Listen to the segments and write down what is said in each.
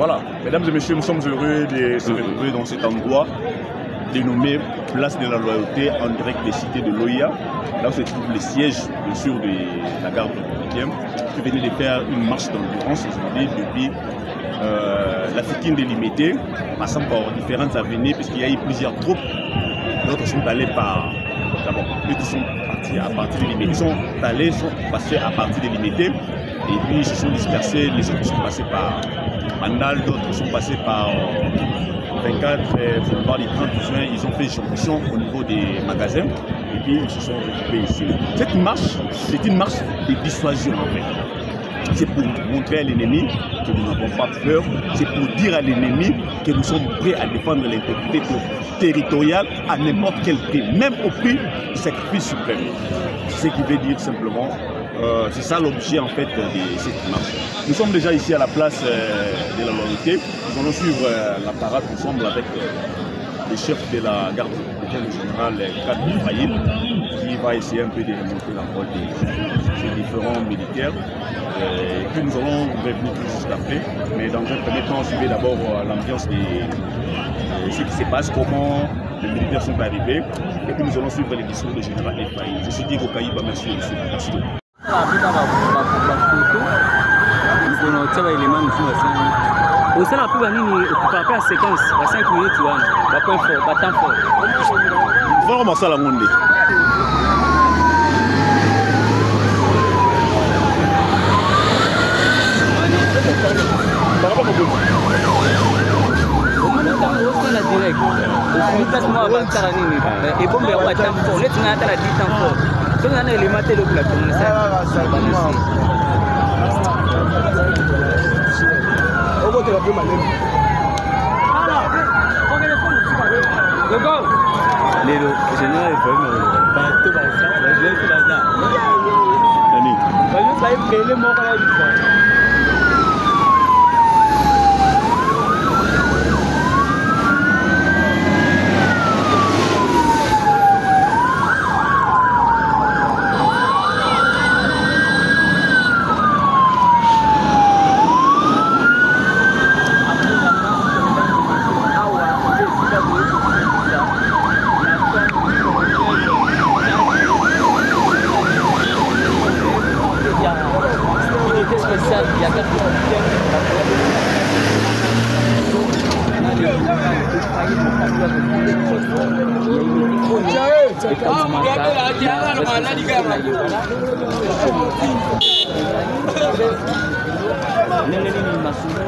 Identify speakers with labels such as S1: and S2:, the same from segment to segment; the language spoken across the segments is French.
S1: Voilà, mesdames et messieurs, nous sommes heureux de se retrouver dans cet endroit dénommé Place de la Loyauté, en direct des cités de l'OIA, là où se trouve le siège, bien sûr, de la garde républicaine, qui venait de faire une marche d'endurance aujourd'hui depuis l'Africaine délimitée, passant par différentes avenues, puisqu'il y a eu plusieurs troupes. D'autres sont allés par. D'abord, eux qui sont partis à partir des limités, sont passés à partir des limités, et puis ils se sont dispersés, les autres sont passés par Mandal, d'autres sont passés par 24, boulevard du 30 juin, ils ont fait jonction au niveau des magasins, et puis ils se sont regroupés ici. Cette marche, c'est une marche de dissuasion en fait. C'est pour montrer à l'ennemi que nous n'avons pas peur, c'est pour dire à l'ennemi que nous sommes prêts à défendre l'intégrité territoriale à n'importe quel prix, même au prix du sacrifice suprême. C'est ce qui veut dire simplement, c'est ça l'objet en fait de cette marche. Nous sommes déjà ici à la place de la Loyauté, nous allons suivre la parade ensemble avec le chef de la garde républicaine, le général Kad Ephraïm, qui va essayer un peu de remonter la voie des différents militaires. Et puis nous allons revenir tout juste après. Mais dans un premier temps, suivez d'abord l'ambiance de ce qui se passe, comment les militaires sont arrivés. Et puis nous allons suivre les discours du général Ephraïm. Je suis Diego Kaïba, merci monsieur. Merci.
S2: Au sein de la pub, on peut faire séquence à 5 minutes, tu vois, point fort, battant fort.
S1: Vraiment ça la monde.
S2: Et bon, mais on va temps fort. On est à la 10 temps fort. Si on a un élément de la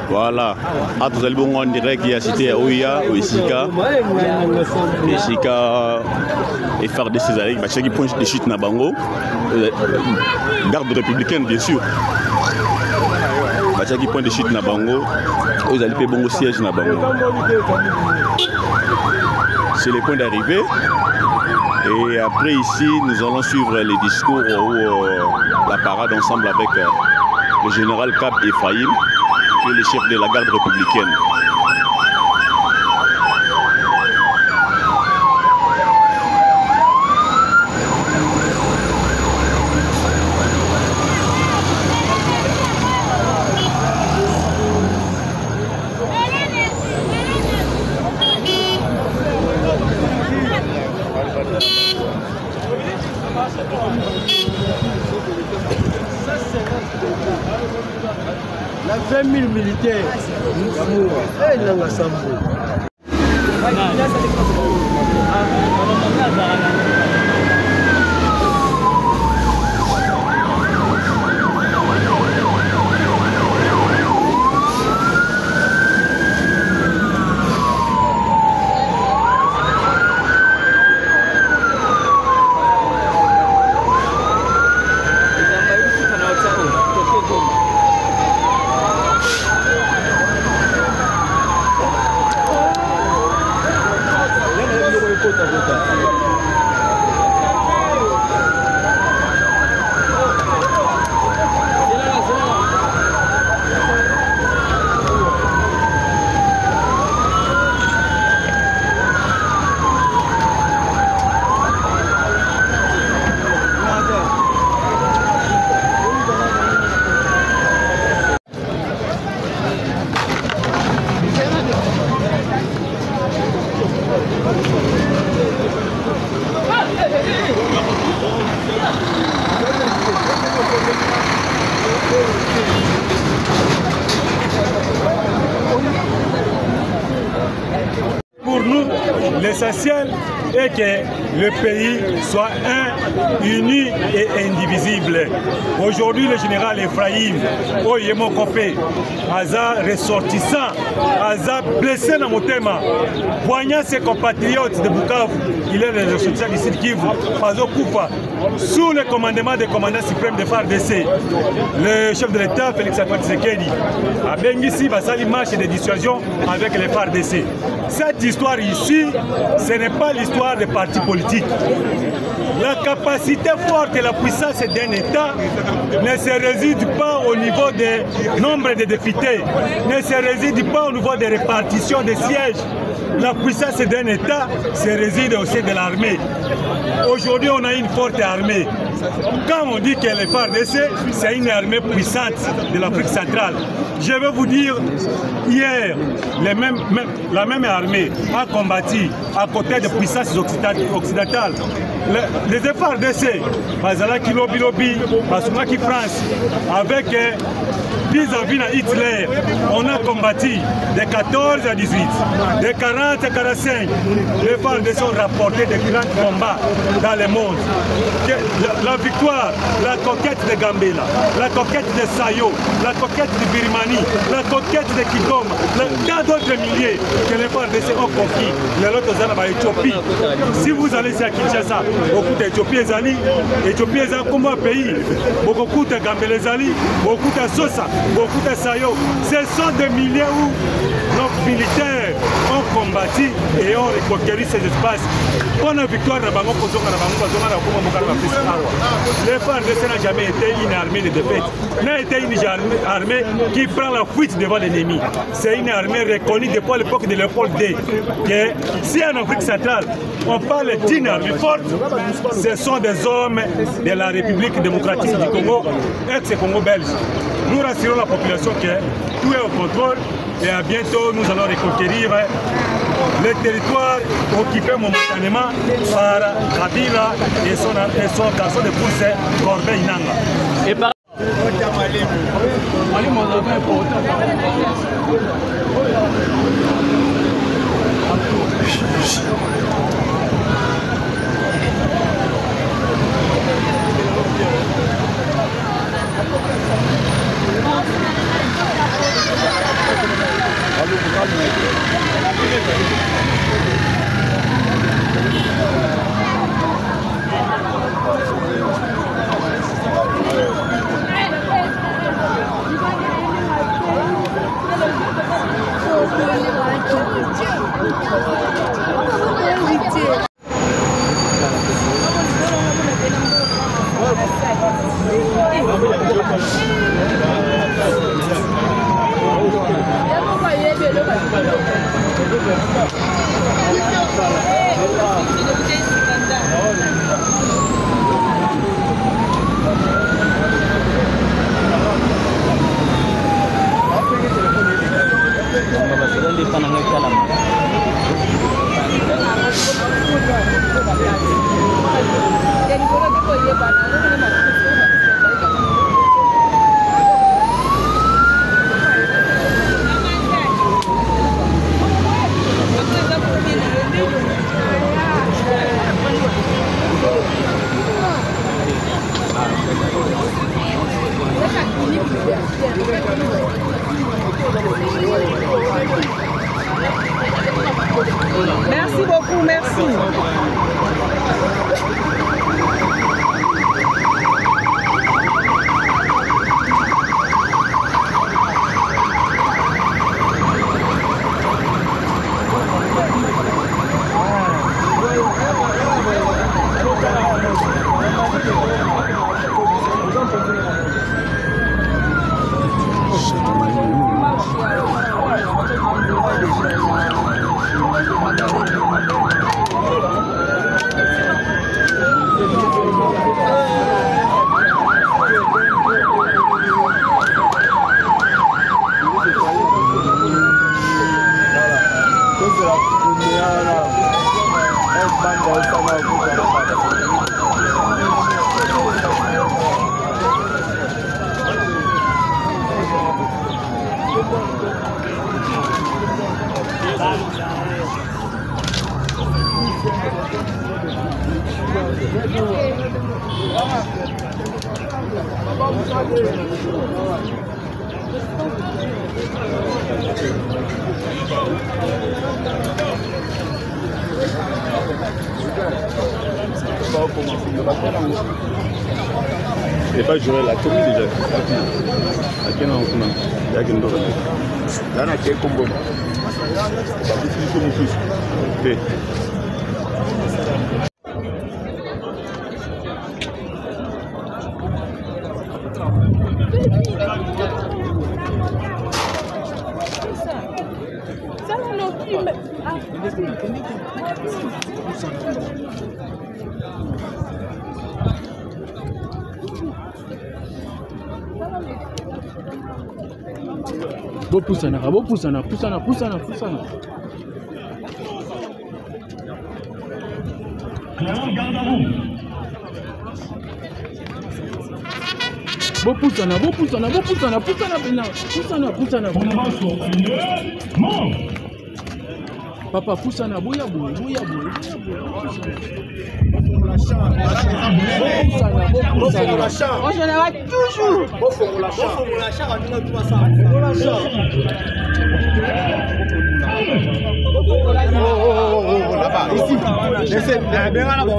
S1: Voilà, vous allez en direct, il y a cité OIA, Oisika, et FARDC Césarique, parce qu'il point de chute Nabango, garde républicaine bien sûr, parce qu'il point de chute Nabango, vous allez faire bon siège Nabango. C'est les points d'arrivée. Et après ici, nous allons suivre les discours ou la parade ensemble avec le général Kad Ephraïm, qui est le chef de la garde républicaine.
S3: La 20 000 militaires, et Nanga Sambo.
S4: L'essentiel est que le pays soit uni et indivisible. Aujourd'hui, le général Ephraim Oyemo Kopé, Aza ressortissant, Aza blessé dans mon thème, voyant ses compatriotes de Bukavu, il est le ressortissant du Sud Kivu, Fazo Koufa, sous le commandement des commandants suprêmes de FARDC, le chef de l'État, Félix Antoine Tshisekedi, a bénéficié de la marche de dissuasion avec les FARDC. Cette histoire ici, ce n'est pas l'histoire des partis politiques. La capacité forte et la puissance d'un État ne se réside pas au niveau du nombre de députés, ne se réside pas au niveau des répartitions des sièges. La puissance d'un État se réside au sein de l'armée. Aujourd'hui, on a une forte armée. Quand on dit que les FARDC, c'est une armée puissante de l'Afrique centrale, je vais vous dire, hier, la même armée a combattu à côté de puissances occidentales. Les FARDC, Bazalaki Lobby Lobby, Basumaki France, avec vis-à-vis de Hitler, on a combattu de 14 à 18, de 40 à 45. Les FARDC ont rapporté de grands combats dans le monde. La victoire, la conquête de Gambela, la conquête de Sayo, la conquête de Birmanie, la conquête de Kigoma, tant d'autres milliers que les FARDC ont conquis. Les autres sont en Éthiopie. Si vous allez à Kinshasa, beaucoup d'Éthiopie est allé, Éthiopie est comme un pays, beaucoup de Gambela est allé, beaucoup de Sosa, beaucoup de Sayo. Ce sont des milliers où nos militaires ont combattu et ont reconquéri ces espaces. Pour la victoire de Bango Kozonga, les FARDC n'a jamais été une armée de défaite, n'a été une armée qui prend la fuite devant l'ennemi. C'est une armée reconnue depuis l'époque de Léopold II. Si en Afrique centrale, on parle d'une armée forte, ce sont des hommes de la République démocratique du Congo, ex-Congo belge. Nous rassurons la population que tout est au contrôle et à bientôt nous allons reconquérir le territoire occupé momentanément par Kabila et son garçon de pouce Corbeil Nanga. Et par...
S5: Merci beaucoup, merci.
S1: Et pas jouer la commune déjà. À quel moment on a? Il y a quel endroit? Là, on a quel combo? Pas plus que mon fils. Ok.
S2: Poussana. Papa, poussana, bouya.
S3: En général, toujours. Là-bas, ici. Laissez, bien là-bas.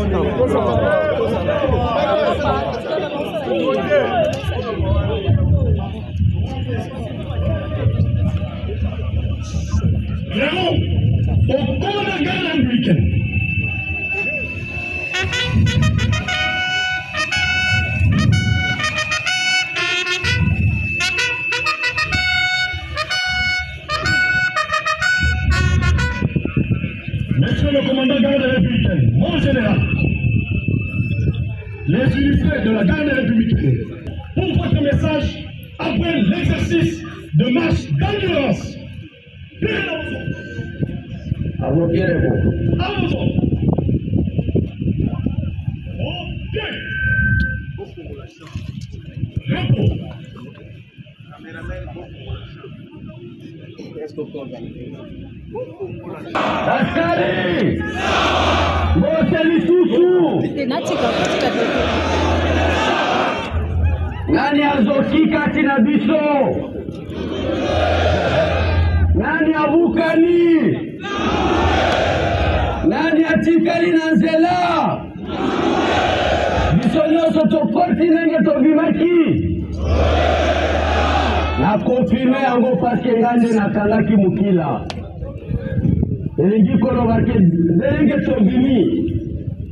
S5: Au cours de la guerre américaine, Monsieur le commandant de la garde républicaine, mon général, les unités de la garde républicaine, pour votre message après l'exercice de marche d'endurance. Askari! Moteli susu! Nani azoki kati na biso? Nani abukani? Nani atikali na nzela? Biso nyonso tokoti ndenge tobimaki. Na konfirme yango paske ngande nakangaki mokila. Elingi koloba ke ndenge tobimi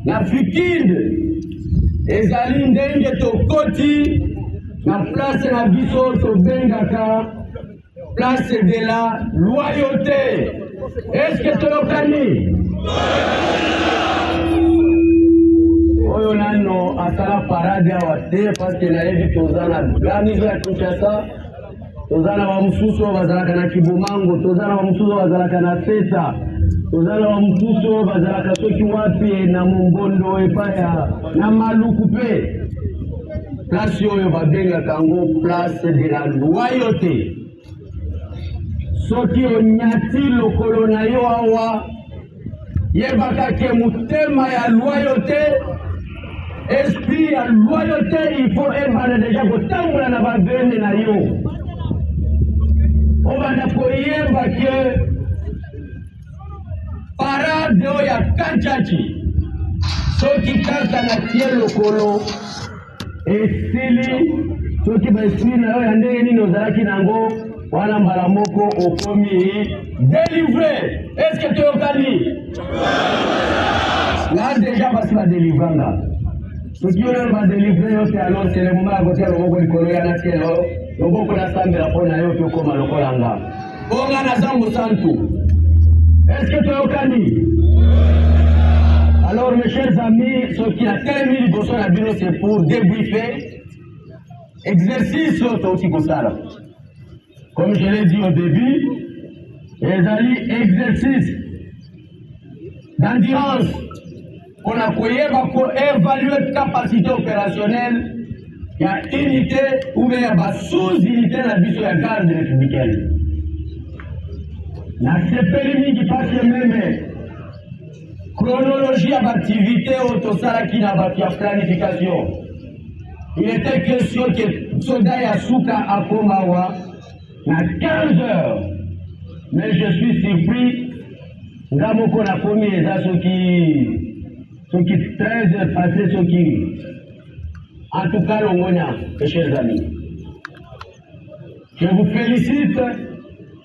S5: na fikinde ezali ndenge tokoti na place na biso tobengaka place de la loyauté. Est-ce que tolokani? Oyo nano asala parade awa te paske nayebi toza na granizo ya Kinshasa, toza na bamususu oyo bazalaka na Kibumango, toza na bamususu oyo bazalaka na Seta, toza na bamususu oyo bazalaka soki wapi na Mongondo epai na Maluku pe. Place oyo babengaka yango place de la loyauté. Soki onyati lokolo na yo awa yebaka ke mutema ya loyauté, esprit ya loyauté, il faut ebana deja kotambola na bavene na yo. Obanda koyeba ke parade oyo ya Kanchachi soki kaka na tie lokolo esili, soki baesprit na yo ya ndenge nini ozalaki nango wana mbala moko okomi délivré. Est-ce que toyokani? Là déjà basi badelivranga. Soki oyo badelivré yo te alors c'est le moment ya kotia loboko likolo ya na tie yo loboko nasambela mpo na yo tokoma lokola nga. Bonga na zambo santu. Est-ce que toyokani? Alors mes chers amis, soki na telemi liboso na bino c'est pour débriefer exercice oyo touti kosala. Comme je l'ai dit au début, ezali exercice d'endurance. On a pour évaluer capacité opérationnelle, il y a unité ou bien il y a sous-unité dans la vie de la garde républicaine. La CPLM qui passe même chronologie d'activité autosala qui n'a pas de planification. il était question que soldat Yasuka à Komawa à 15 heures. Mais je suis surpris. Ngamoko na komi eza ceux qui 13 heures passées, ceux qui. En tout cas, Longonia, mes chers amis. Je vous félicite.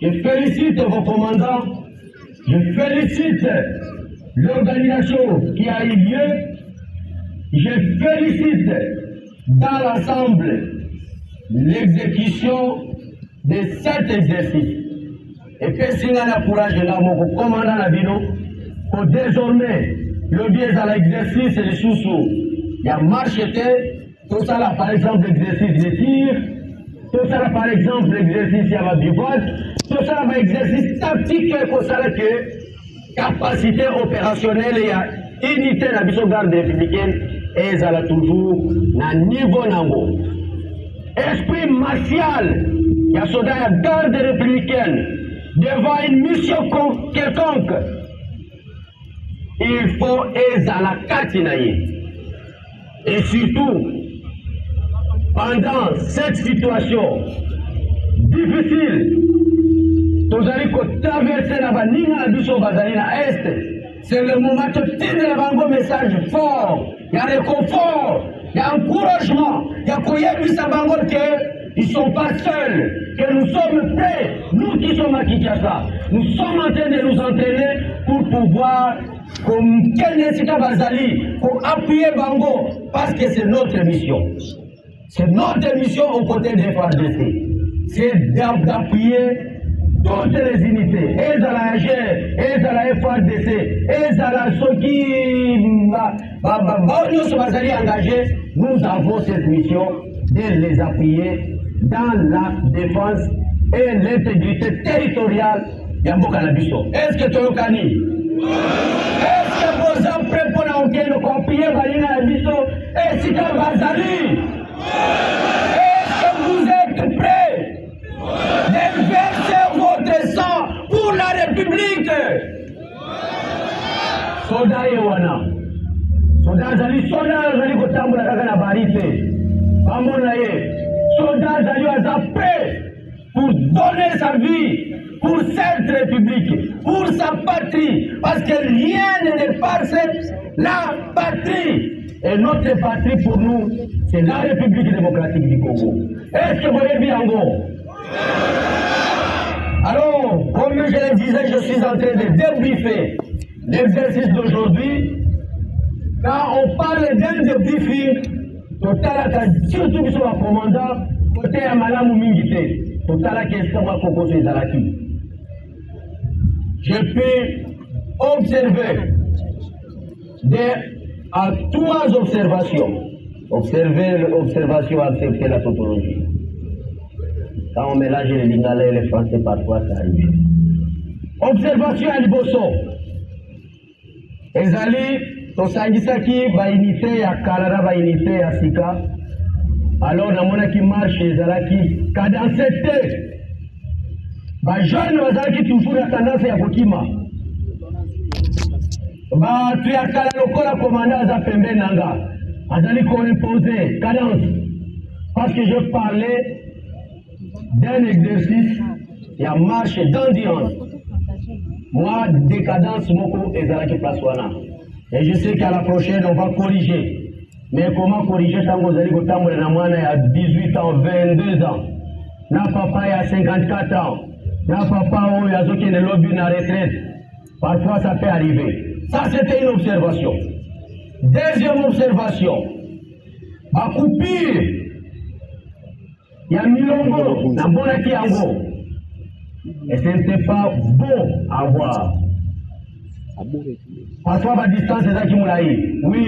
S5: Je félicite vos commandants. Je félicite l'organisation qui a eu lieu. Je félicite dans l'ensemble l'exécution de cet exercice. Et que si on a courage de mon commandant Nabino, pour désormais le biais à l'exercice et les sous-sous, il y a marcheté, tout ça là par exemple l'exercice de tir, tout ça là par exemple l'exercice à la bivouac, tout ça là l'exercice tactique pour ça là que capacité opérationnelle et unité de la mission garde républicaine et ça là toujours à niveau nango. Esprit martial, il y a soldat de garde républicaine devant une mission quelconque. Il faut la katinaye. Et surtout, pendant cette situation difficile, nous allons traverser la Banina Biso Bazalina Est. C'est le moment de tenir un message fort. Il y a réconfort, il y a encouragement, il y a qu'ils ne sont pas seuls, que nous sommes prêts, nous qui sommes à Kinshasa. Nous sommes en train de nous entraîner pour pouvoir, comme Kenesika Bazali, pour appuyer Bango, parce que c'est notre mission. C'est notre mission aux côtés des FARDC. C'est d'appuyer toutes les unités. Et à la AG, et à la FARDC, et à la Soki, Bazali engagés, nous avons cette mission de les appuyer dans la défense et l'intégrité territoriale d'Amboka Nabiso. Est-ce que Toyokani? Est-ce que vous êtes prêts pour nous copier Balina Nabiso et Sika Bazali? Est-ce que vous êtes prêts de verser votre sang pour la République? Soda Yewana. Soda Zali Kotambula Kagana Barite. Amonaye. Soldats à paix pour donner sa vie pour cette République, pour sa patrie, parce que rien ne dépasse la patrie. Et notre patrie pour nous, c'est la République démocratique du Congo. Est-ce que vous voyez bien en gros? Alors, comme je le disais, je suis en train de débriefer l'exercice d'aujourd'hui. Quand on parle d'un débriefing, total surtout sur le commandant, côté à Malamu Mingite, total question à Koko Zalaki. Je peux observer à 3 observations. Observer l'observation, accepter la tautologie. Quand on mélange les Lingala et les Français, parfois ça arrive. Observation à Liboso. Ezali, tosangisaki ba unité ya Kalala, ba unité ya Sika. Alors namona qui marche ezalaki cadencete. Ba jeune bazalaki toujours la tendance ya kokima. Ba tu ya Kalala lokola commandant za pembe nanga. Azali ko imposer cadence. Parce que je parlais d'un exercice, il y a marche d'endurance. Moi, décadence, moko ezalaki place wana. Et je sais qu'à la prochaine, on va corriger. Mais comment corriger tant que vous allez il y a 18 ans, 22 ans. Na papa il y a 54 ans. Na papa il y a ceux qui ne l'ont vu en retraite. Parfois, ça peut arriver. Ça, c'était une observation. Deuxième observation. À coupure. Il y a Milongo, la Bonaki Ango. Et ce n'était pas beau à voir. Parfois, à distance, c'est ça qui m'a dit. Oui,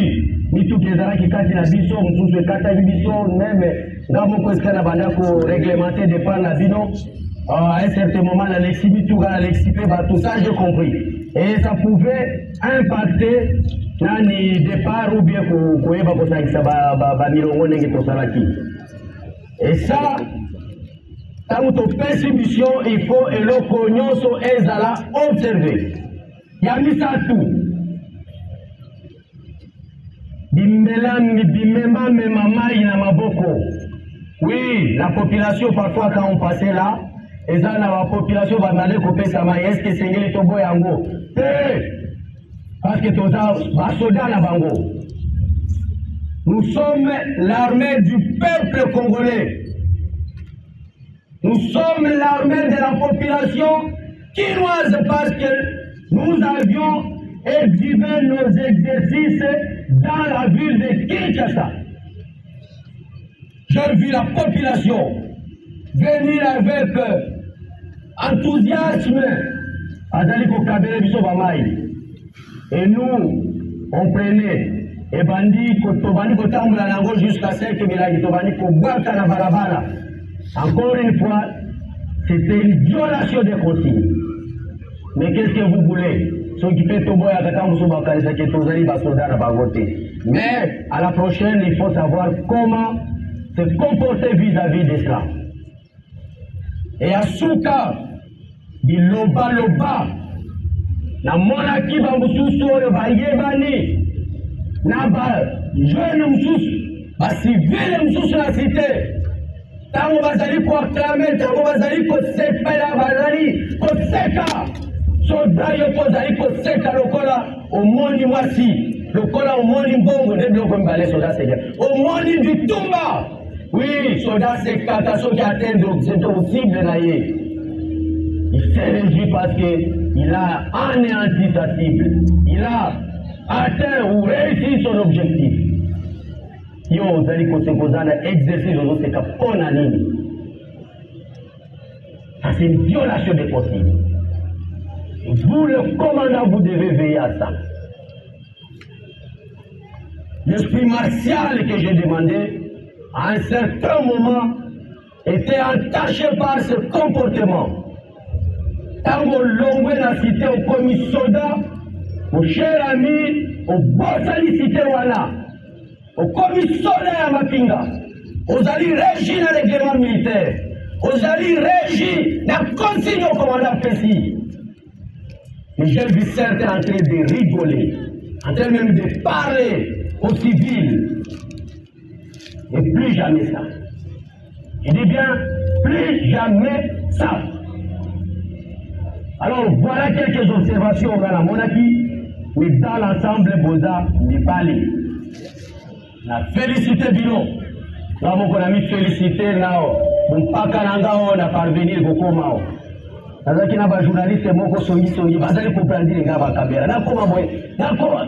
S5: mais tout les gens qui cassent la biso, tous les cassent la biso, même dans mon question, la bande pour réglementer des plans la bino. À un certain moment, la leximi, tout ça, j'ai compris. Et ça pouvait impacter le départ ou bien pour ça, et ça, quand on fait une mission, il faut et le cognon sur Ezala observer. Il y a mis ça tout. Bimbelambi, Bimemba, Memamai, Namaboko. Oui, la population, parfois, quand on passait là, et ça, la population va demander couper sa main. Est-ce que c'est les tobo yango? Parce que tout ça, va soldat la bango. Nous sommes l'armée du peuple congolais. Nous sommes l'armée de la population quinoise parce que nous avions exhibé nos exercices dans la ville de Kinshasa. J'ai vu la population venir avec enthousiasme à Zaliko Kabele Bissobamaï. Et nous, on prenait et bandit Kotobani Kotambula Nango jusqu'à 5 000 Kotobani Kobaka na Barabara. Encore une fois, c'était une violation des consignes. Mais qu'est-ce que vous voulez? Ceux qui font tomber à mais à la prochaine, il faut savoir comment se comporter vis-à-vis de cela. Et à Souka, il loba loba, na monaki ba mususu oyo ba yebani, na ba jeune mususu, ba civil mususu na cité. Tango bazali ko acclamer, tango bazali ko sepela, bazali ko seka. Soda yo kozali ko seka lokola omoni mwasi, lokola omoni mbongo nde biloko mibale soda seka. Omoni bitumba. Oui, soda seka kaso ki atteindre cible na ye. Il s'est régi parce qu'il a anéanti sa cible. Il a atteint ou réussi son objectif. Yo, vous allez conseiller un exercice de notre cap on a ligne. Ça, c'est une violation des possibles. Vous, le commandant, vous devez veiller à ça. L'esprit martial que j'ai demandé, à un certain moment, était entaché par ce comportement. Tango Longwe n'a cité au commis soldat, mon cher ami, au Bossali cité Wana, au commis soldat à Mapinga, aux alliés régis dans le règlement militaire, aux alliés régis dans le consigne au commandant précis. Mais j'ai vu certains en train de rigoler, en train même de parler aux civils. Et plus jamais ça. Je dis bien, plus jamais ça. Alors voilà quelques observations dans la monarchie, mais dans l'ensemble, Boza n'est pas allé. La félicité Bino. Là, mon ami félicité, là, mon pakananga, on a parvenu au Komao. Là, qui n'a pas journaliste, mon Songi, vous allez comprendre les gars à caméra. Là, comment, d'accord.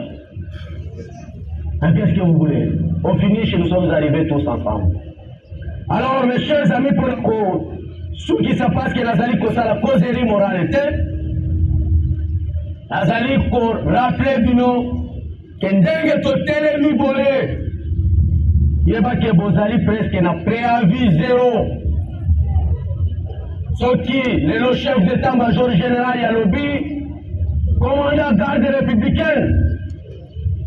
S5: Qu'est-ce que vous voulez? Au finish, nous sommes arrivés tous ensemble. Alors, mes chers amis, pour ce qui se passe, que Nazali Kosa la causerie moralité, Nazali pour rappeler Bino, que Ndenge Totele Mibole, Yeba que Bozali presque n'a préavis zéro. Ce qui, le chef d'état-major général Yalobi, commandant garde républicaine,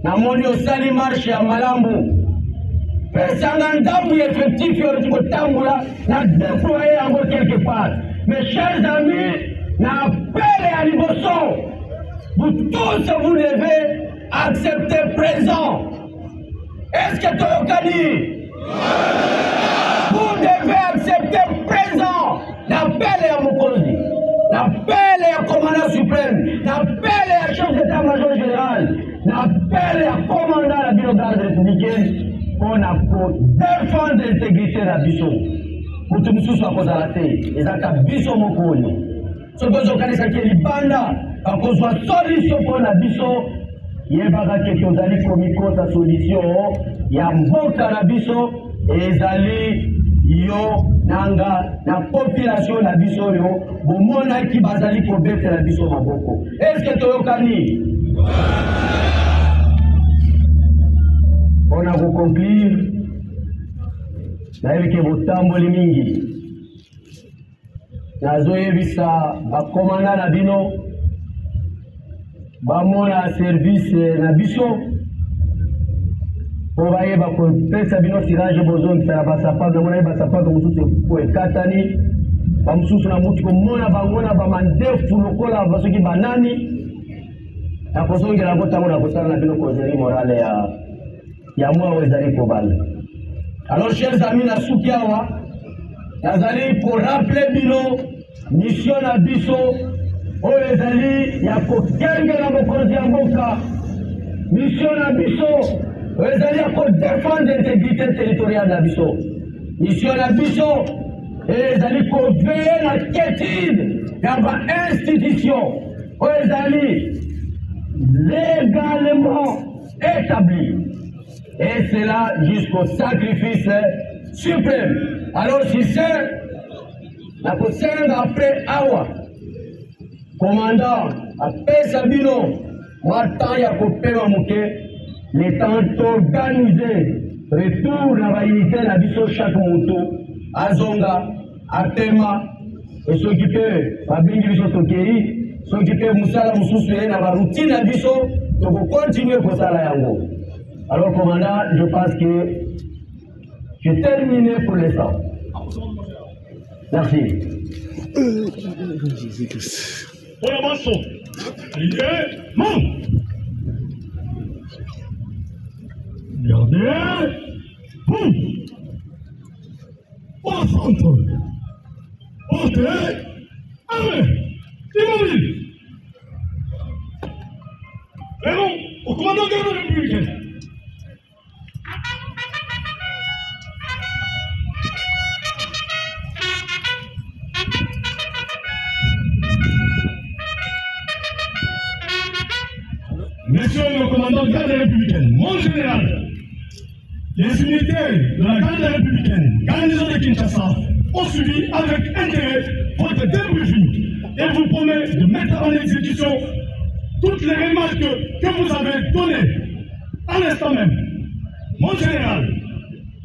S5: na moni osali marche ya malambu. Pesanga ndambu effectif yo tambula na déployer encore quelque part. Mes chers amis, na appel à Liboso, vous tous vous devez accepter présent. Est-ce que Toyokani? Vous devez accepter présent. L'appel à Mokozi, l'appel à commandant suprême, l'appel à chef d'état-major général, l'appel à commandant de la bureaucratie républicaine. On a pour défendre l'intégrité de la Bisso. Pour que nous soyons à la tête. Et ça, c'est Bisso Mokoyo. Ce que nous avons dit, c'est Banda. Quand on soit solution pour la Bisso, il y a pas de question d'aller comme sa solution. Il y a un bon cannabis et d'aller yo nanga la population la Bisso yo. Bon mona qui bazali pour battre la Bisso maboko. Est-ce que tu es au Kani? On a vous conclure avec vos tamboli mingi. Nazoye visa ba commandant na bino ba mona service na biso pour baye ba ko pesa bino tirage besoin de faire ba sapa na mona ba sapa ko mususu ko ekatani ba mususu na mutu ko mona ba ngona ba mandefu lokola ba soki banani na kozongela ko tamona ko sala na bino ko zeri morale ya mwa wezali kobanda. Alors chers amis na Sukiawa, nazali pour rappeler bino mission na biso oyo ezali ya kokenge na mokonzi ya mboka. Mission na biso oyo ezali ya kodefendre intégrité territoriale na biso. Mission na biso ezali koveye na quiétude ya ba institution oyo ezali légalement établi. Et c'est là jusqu'au sacrifice suprême. Alors si c'est la possible après Awa, commandant, après Sabino, maintenant il y a le temps d'organiser retour dans la unité de la biso chaque moto, Azonga, Atema, et s'occuper, Babingi biso Tokei, s'occuper Moussala Moussoussoué, dans la routine de la biso, donc continuer pour ça là yango. Alors commandant, je pense que j'ai terminé pour l'instant. Merci.
S6: Pour la boisson, allez, monte. Regardez, boum. Au centre. Portez, allez, immobile. Et non, au commandant de la République. Monsieur le commandant de la garde républicaine, mon général, les unités de la garde républicaine, garnison de Kinshasa, ont suivi avec intérêt votre débriefing et vous promet de mettre en exécution toutes les remarques que vous avez données à l'instant même. Mon général,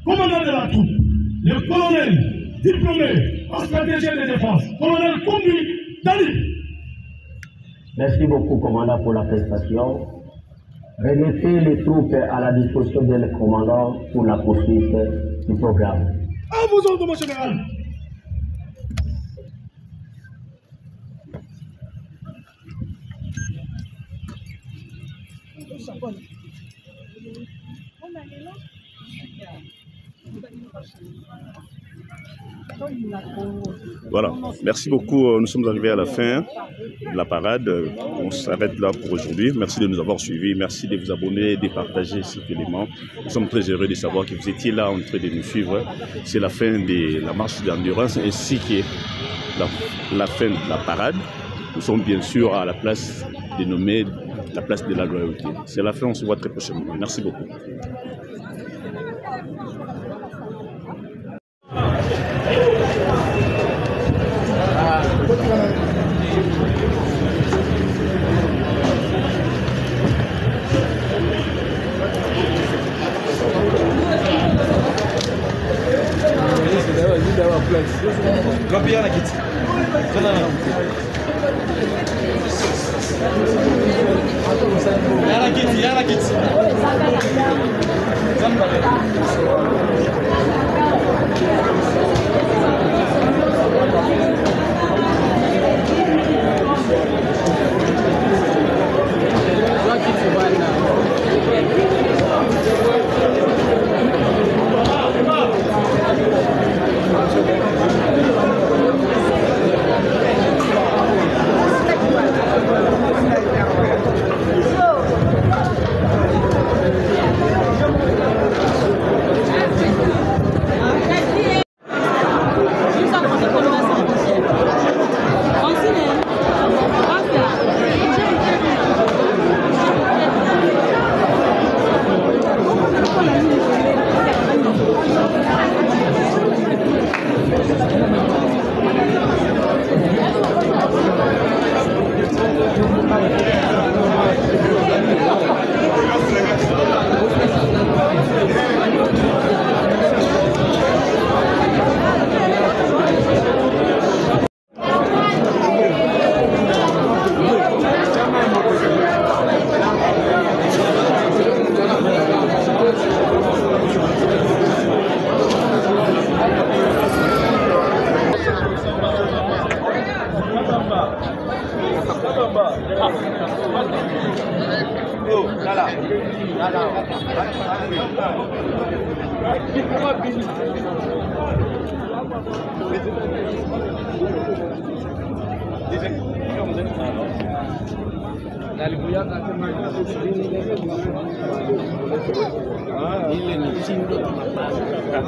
S6: commandant de la troupe, le colonel diplômé en stratégie de défense, colonel Kombi Dali.
S5: Merci beaucoup, commandant, pour la prestation. Remettez les troupes à la disposition du commandant pour la poursuite du programme.
S6: À vos ordres, mon général.
S1: Voilà, merci beaucoup. Nous sommes arrivés à la fin de la parade. On s'arrête là pour aujourd'hui. Merci de nous avoir suivis. Merci de vous abonner et de partager cet élément. Nous sommes très heureux de savoir que vous étiez là en train de nous suivre. C'est la fin de la marche d'endurance ainsi que la fin de la parade. Nous sommes bien sûr à la place dénommée la place de la loyauté. C'est la fin, on se voit très prochainement. Merci beaucoup.
S3: ile ni chindo tunapata.